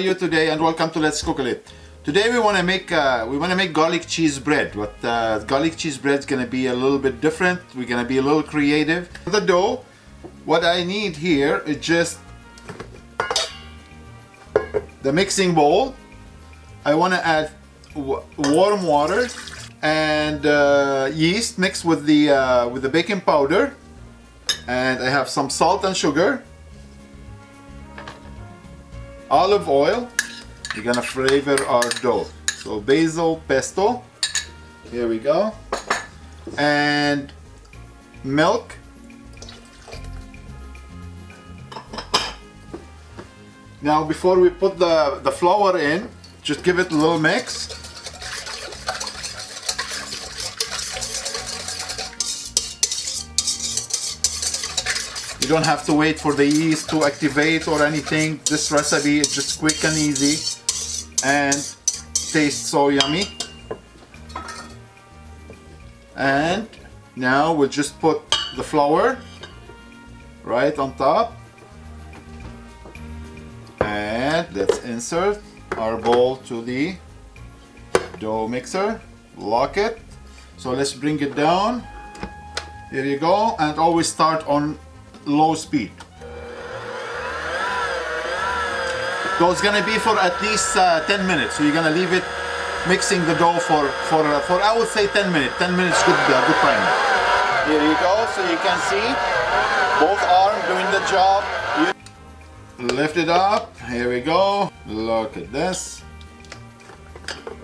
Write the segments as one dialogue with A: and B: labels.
A: you today? And welcome to Let's Cook It. Today we want to make garlic cheese bread. But garlic cheese bread is going to be a little bit different. We're going to be a little creative. The dough, what I need here is just the mixing bowl. I want to add warm water and yeast mixed with the baking powder, and I have some salt and sugar, olive oil. We're gonna flavor our dough. So basil pesto, here we go, and milk. Now before we put the flour in, just give it a little mix. You don't have to wait for the yeast to activate or anything. This recipe is just quick and easy and tastes so yummy. And now we'll just put the flour right on top. And let's insert our bowl to the dough mixer. Lock it. So let's bring it down. Here you go. And always start on low speed. So it's gonna be for at least 10 minutes. So you're gonna leave it mixing the dough for I would say 10 minutes. 10 minutes good time. Here you go. So you can see both arms doing the job. Lift it up. Here we go. Look at this.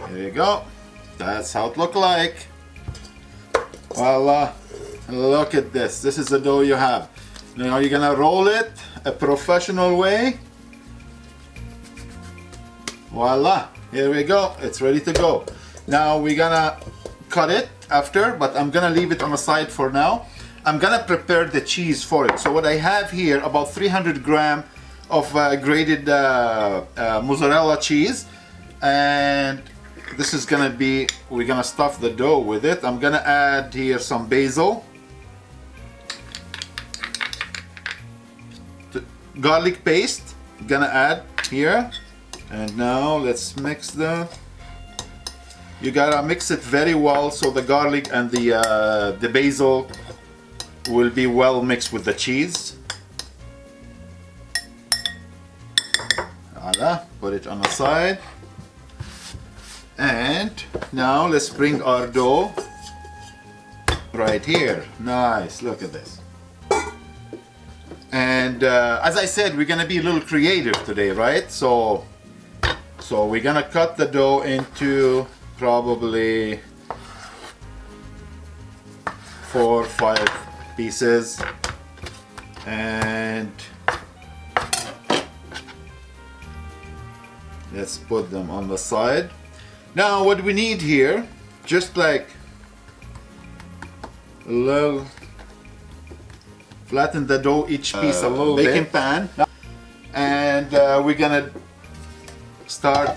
A: Here you go. That's how it look like. Voila. Look at this. This is the dough you have. Now you're gonna roll it a professional way. Voila, here we go, it's ready to go. Now we're gonna cut it after, but I'm gonna leave it on the side for now. I'm gonna prepare the cheese for it. So what I have here, about 300 grams of grated mozzarella cheese, and this is gonna be, we're gonna stuff the dough with it. I'm gonna add here some basil, garlic paste, gonna add here, and now let's mix that. You gotta mix it very well so the garlic and the basil will be well mixed with the cheese. Voila, put it on the side. And now let's bring our dough right here. Nice, look at this. And as I said, we're gonna be a little creative today, right? So we're gonna cut the dough into probably 4 or 5 pieces, and let's put them on the side. Now what we need here, just like a little, flatten the dough, each piece a little baking pan, and we're gonna start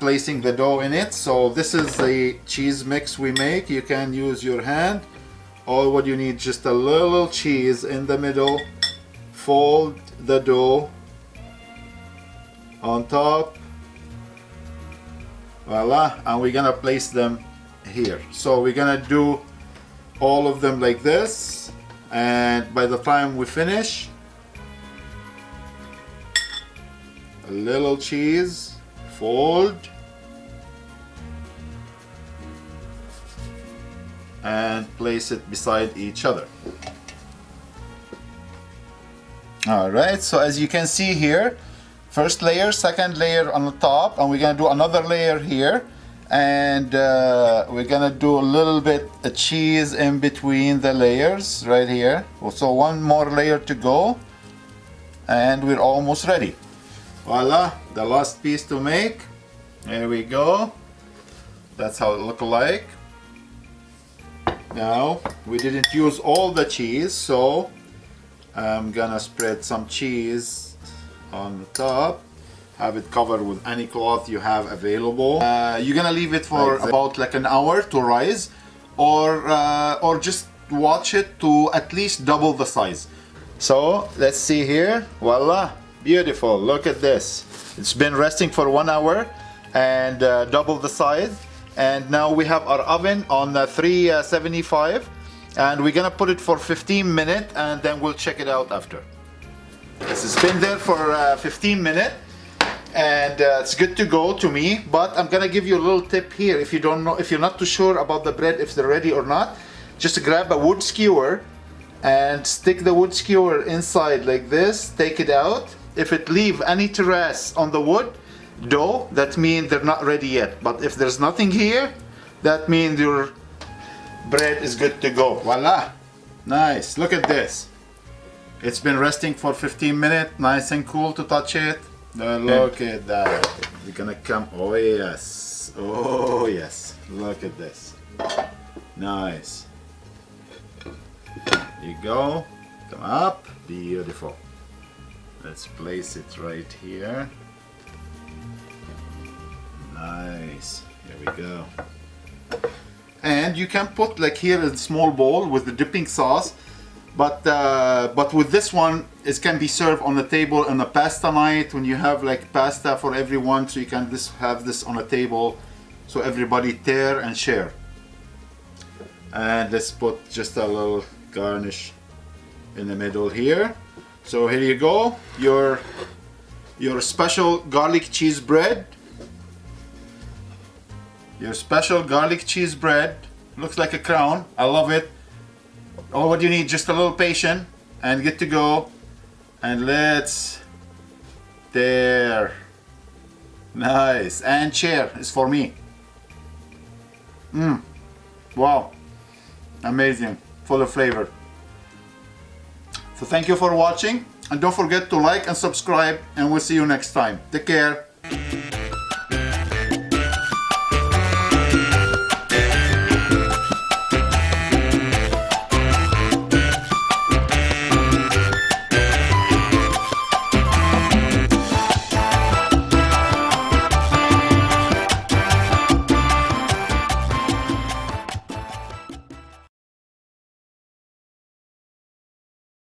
A: placing the dough in it. So this is the cheese mix we make. You can use your hand. All what you need, just a little cheese in the middle. Fold the dough on top. Voila, and we're gonna place them here. So we're gonna do all of them like this. And by the time we finish, a little cheese, fold, and place it beside each other. Alright, so as you can see here, first layer, second layer on the top, and we're gonna do another layer here. And we're gonna do a little bit of cheese in between the layers right here. So one more layer to go, and we're almost ready. Voila, the last piece to make. There we go. That's how it looks like. Now we didn't use all the cheese, so I'm gonna spread some cheese on the top. Have it covered with any cloth you have available. You're gonna leave it for about like an hour to rise, or just watch it to at least double the size. So let's see here. Voila, Beautiful. Look at this. It's been resting for 1 hour and double the size. And now we have our oven on 375, and we're gonna put it for 15 minutes, and then we'll check it out after. This has been there for 15 minutes, and it's good to go to me. But I'm gonna give you a little tip here. If you don't know, if you're not too sure about the bread, if they're ready or not, just grab a wood skewer and stick the wood skewer inside like this. Take it out. If it leave any trace on the wood dough, that means they're not ready yet. But if there's nothing here, that means your bread is good to go. Voila! Nice. Look at this. It's been resting for 15 minutes. Nice and cool to touch it. Look at that. We're gonna come. Oh yes. Oh yes. Look at this. Nice. There you go. Come up. Beautiful. Let's place it right here. Nice. Here we go. And you can put like here a small bowl with the dipping sauce, but with this one, it can be served on the table on a pasta night when you have like pasta for everyone. So you can just have this on a table, so everybody tear and share. And let's put just a little garnish in the middle here. So here you go, your special garlic cheese bread. Your special garlic cheese bread. Looks like a crown. I love it. All what you need, just a little patience and get to go. And let's there. Nice. And share is for me. Wow. Amazing. Full of flavor. So thank you for watching, and don't forget to like and subscribe, and we'll see you next time. Take care.